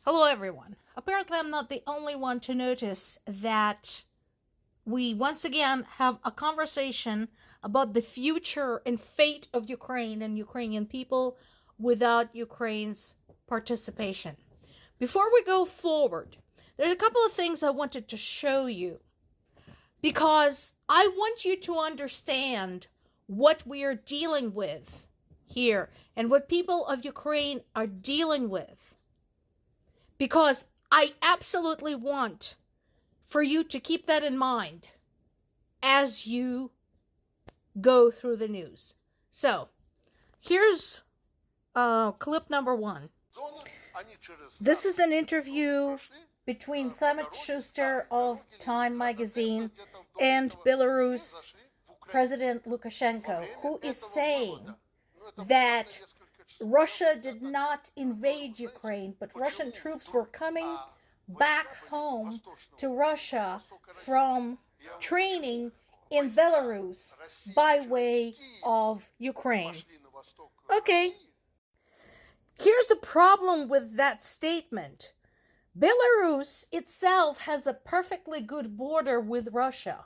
Hello, everyone. Apparently, I'm not the only one to notice that we once again have a conversation about the future and fate of Ukraine and Ukrainian people without Ukraine's participation. Before we go forward, there's a couple of things I wanted to show you because I want you to understand what we are dealing with here and what people of Ukraine are dealing with. Because I absolutely want for you to keep that in mind as you go through the news. So, here's clip number one. This is an interview between Simon Schuster of Time magazine and Belarus President Lukashenko, who is saying that Russia did not invade Ukraine, but Russian troops were coming back home to Russia from training in Belarus by way of Ukraine. Okay. Here's the problem with that statement. Belarus itself has a perfectly good border with Russia.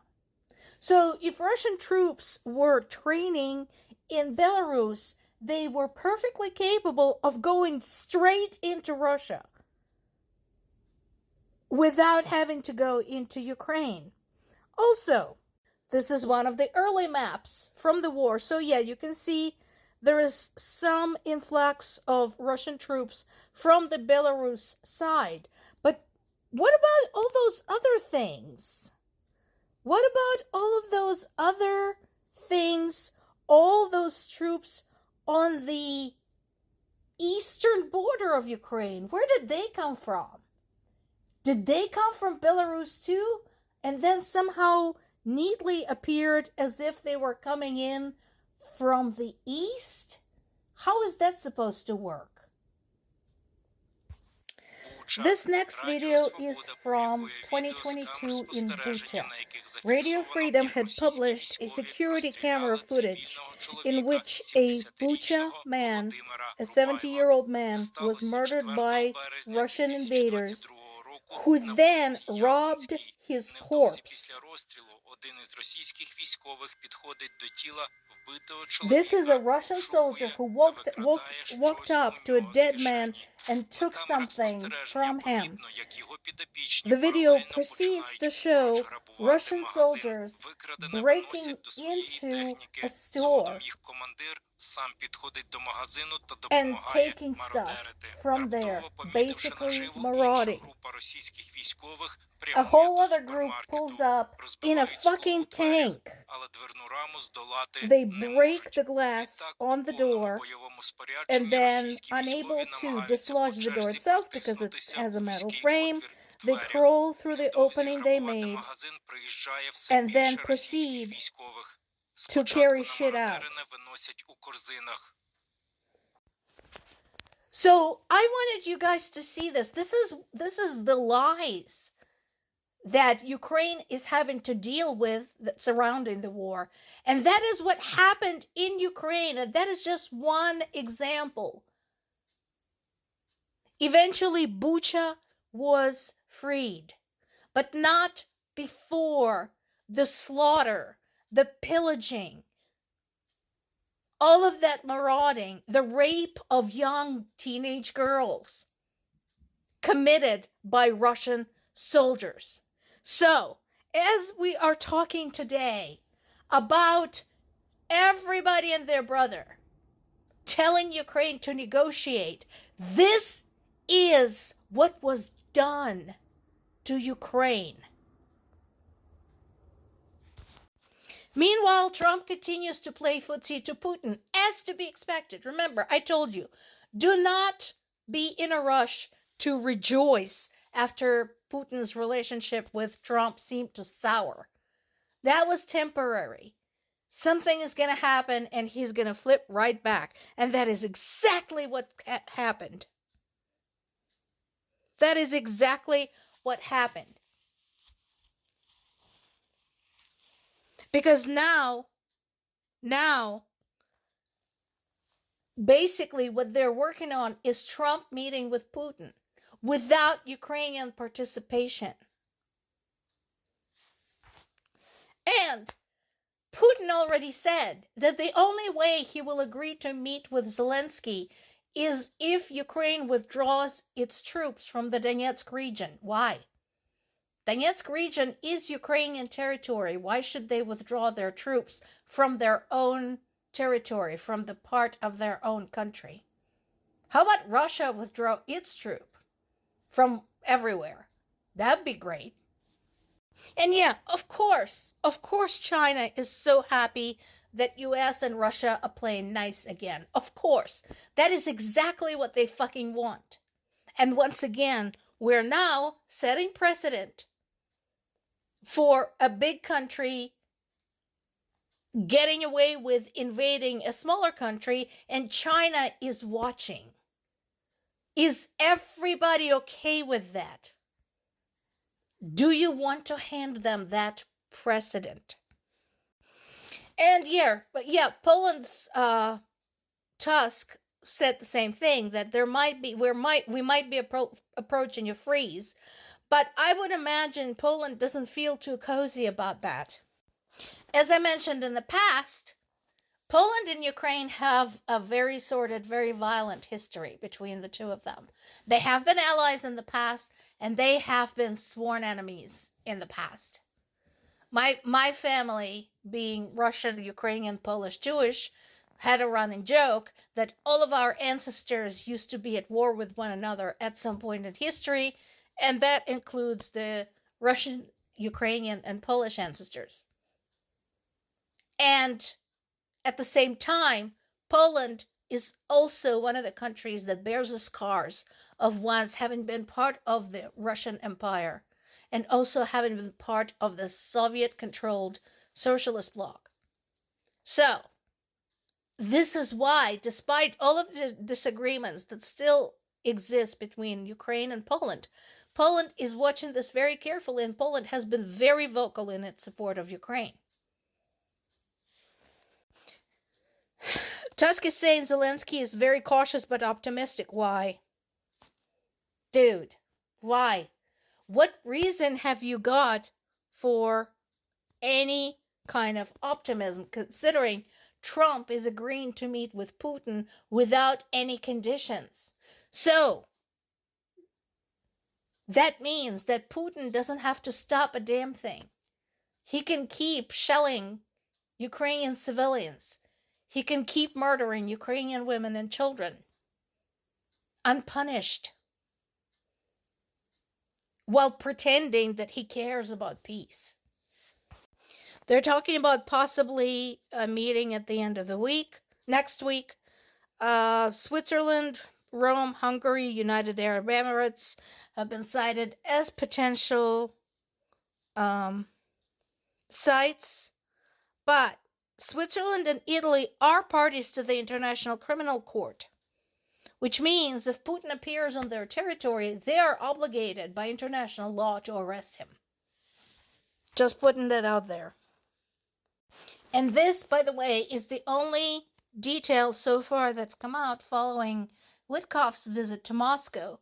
So if Russian troops were training in Belarus, they were perfectly capable of going straight into Russia without having to go into Ukraine. Also, this is one of the early maps from the war. So yeah, you can see there is some influx of Russian troops from the Belarus side. But what about all those other things? What about all of those other things, all those troops on the eastern border of Ukraine? Where did they come from? Did they come from Belarus too? And then somehow neatly appeared as if they were coming in from the east? How is that supposed to work? This next video is from 2022 in Bucha. Radio Freedom had published a security camera footage in which a Bucha man, a 70-year-old man, was murdered by Russian invaders who then robbed his corpse. This is a Russian soldier who walked up to a dead man and took something from him. The video proceeds to show Russian soldiers breaking into a store and taking stuff from there, basically marauding. A whole other group pulls up in a fucking tank. They break the glass on the door, and then, unable to dislodge the door itself because it has a metal frame, they crawl through the opening they made and then proceed to carry shit out. So I wanted you guys to see this. This is the lies that Ukraine is having to deal with surrounding the war. And that is what happened in Ukraine. And that is just one example. Eventually, Bucha was freed, but not before the slaughter, the pillaging, all of that marauding, the rape of young teenage girls committed by Russian soldiers. So, as we are talking today about everybody and their brother telling Ukraine to negotiate, this is what was done to Ukraine. Meanwhile, Trump continues to play footsie to Putin, as to be expected. Remember, I told you, do not be in a rush to rejoice after Putin's relationship with Trump seemed to sour. That was temporary. Something is going to happen and he's going to flip right back. And that is exactly what happened. That is exactly what happened. Because now, basically what they're working on is Trump meeting with Putin. without Ukrainian participation. And Putin already said that the only way he will agree to meet with Zelensky is if Ukraine withdraws its troops from the Donetsk region. Why? Donetsk region is Ukrainian territory. Why should they withdraw their troops from their own territory, from the part of their own country? How about Russia withdraw its troop from everywhere? That'd be great. And yeah, of course China is so happy that US and Russia are playing nice again. Of course. That is exactly what they fucking want. And once again, we're now setting precedent for a big country getting away with invading a smaller country, and China is watching. Is everybody okay with that? Do you want to hand them that precedent? And Poland's Tusk said the same thing, that we might be approaching a freeze, but I would imagine Poland doesn't feel too cozy about that. As I mentioned in the past, Poland and Ukraine have a very sordid, very violent history between the two of them. They have been allies in the past, and they have been sworn enemies in the past. My family, being Russian, Ukrainian, Polish, Jewish, had a running joke that all of our ancestors used to be at war with one another at some point in history, and that includes the Russian, Ukrainian, and Polish ancestors. And at the same time, Poland is also one of the countries that bears the scars of once having been part of the Russian Empire and also having been part of the Soviet-controlled socialist bloc. So, this is why, despite all of the disagreements that still exist between Ukraine and Poland, Poland is watching this very carefully, and Poland has been very vocal in its support of Ukraine. Tusk is saying Zelensky is very cautious but optimistic. Why? Dude, why? What reason have you got for any kind of optimism, considering Trump is agreeing to meet with Putin without any conditions? So, that means that Putin doesn't have to stop a damn thing. He can keep shelling Ukrainian civilians. He can keep murdering Ukrainian women and children unpunished while pretending that he cares about peace. They're talking about possibly a meeting at the end of the week, next week. Switzerland, Rome, Hungary, United Arab Emirates have been cited as potential sites, but Switzerland and Italy are parties to the International Criminal Court, which means if Putin appears on their territory, they are obligated by international law to arrest him. Just putting that out there. And this, by the way, is the only detail so far that's come out following Witkoff's visit to Moscow,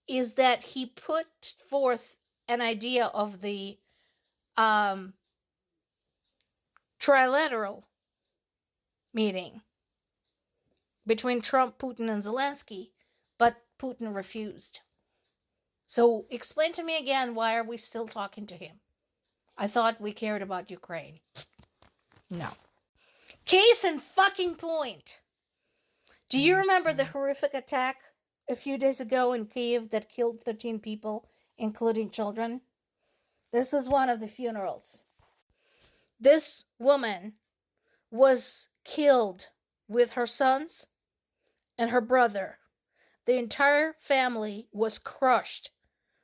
is that he put forth an idea of the trilateral meeting between Trump, Putin, and Zelensky, but Putin refused. So explain to me again, why are we still talking to him? I thought we cared about Ukraine. No. Case in fucking point. Do you remember the horrific attack a few days ago in Kyiv that killed 13 people, including children? This is one of the funerals. This woman was killed with her sons and her brother. The entire family was crushed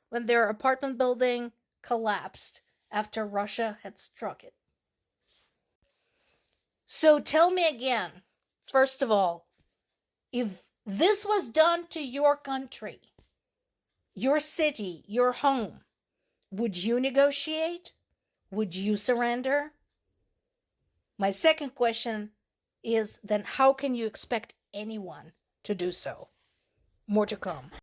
when their apartment building collapsed after Russia had struck it. So tell me again, first of all, if this was done to your country, your city, your home, would you negotiate? Would you surrender? My second question is, then how can you expect anyone to do so? More to come.